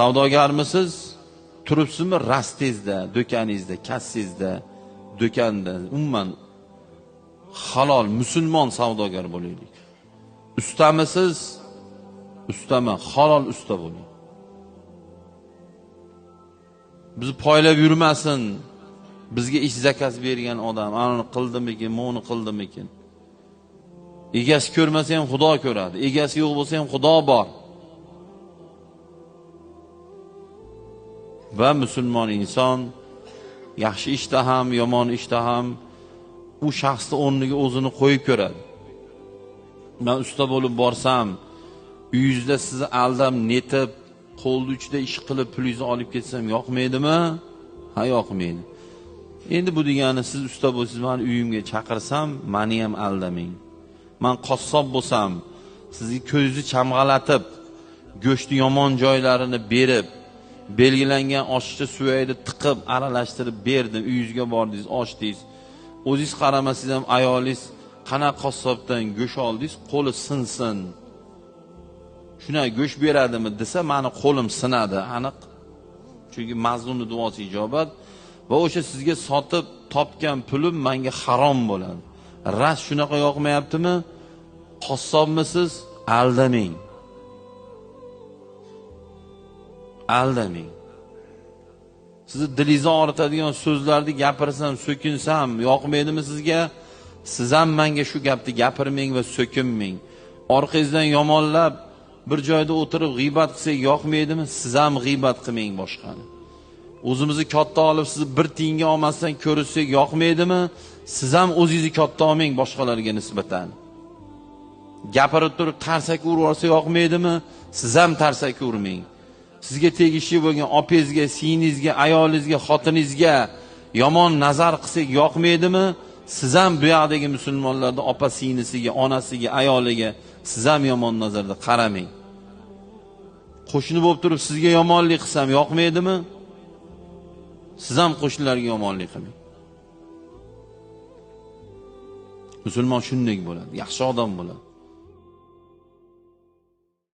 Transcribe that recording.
Savdogarmisiz? Turibsizmi rastingizda, do'koningizda, kassangizda, do'konda, umuman halol musulmon savdogar bo'laylik. Ustamisiz? Ustama, halol usta bo'ling. Bizni poylab yurmasin. Bizga ish zakaz bergan odam, ani qildimikin, buni qildimikin. Egasi ko'rmasa ham Xudo ko'radi. Egasi yo'q bo'lsa ham Xudo bor. Va musulmon inson yaxshi ishda ham, yomon ishda ham u shaxsni o'rniga o'zini qo'yib ko'radi. Men usta bo'lib borsam, uyingizda sizni aldab, netib, qo'lni uchida ish qilib pulingizni olib ketsam yoqmaydimi? Ha, yoqmaydi. Endi bu degani siz usta bo'lsangiz, meni uyimga chaqirsam, meni ham aldamang. Men qassob bo'lsam, sizni ko'zingizni chamg'alatib, go'shtni yomon joylarini berib, belgilangan oshcha suvayni tiqib, aralashtirib berdim, uyingizga bordingiz, ochdingiz. O'zingiz qaramasangiz ham ayolingiz qanaqa qassobdan go'sht oldingiz, qo'li sinsin. Shuna go'sht beradimi desa, meni qo'lim sinadi, aniq. Chunki mazlumning duosi ijobat va o'sha sizga sotib topgan pulim menga harom bo'ladi. Ras shunaqa yoqmayaptimi? Qassobmisiz? Aldamang. Aldamang. Sizni dilingizni og'ritadigan so'zlarni gapirsam, so'kinsam yoqmaydimi sizga? Siz ham menga shu gapni gapirmang va so'kinmang. Orqangizdan yomonlab bir joyda o'tirib g'iybat qilsak yoqmaydimi? Siz ham g'iybat qilmang boshqani. O'zimizni katta olib sizni bir tiyinga olmasdan ko'rishsak yoqmaydimi? Siz ham o'zingizni katta olmang boshqalarga nisbatan. Gapirib turib tarsak urib olsa yoqmaydimi? Siz ham tarsak urmang. Sizga tegishli bo'lgan opangizga, singlingizga, ayolingizga, xotiningizga yomon nazar qilsak yoqmaydimi? Siz ham bu yoqdagi musulmonlarning opa singlisiga, onasiga, ayoliga siz ham yomon nazarda qaramang. Qo'shni bo'lib turib sizga yomonlik qilsam yoqmaydimi? Siz ham qo'shnilarga yomonlik qilmang. Musulmon shunday bo'ladi, yaxshi odam bo'ladi.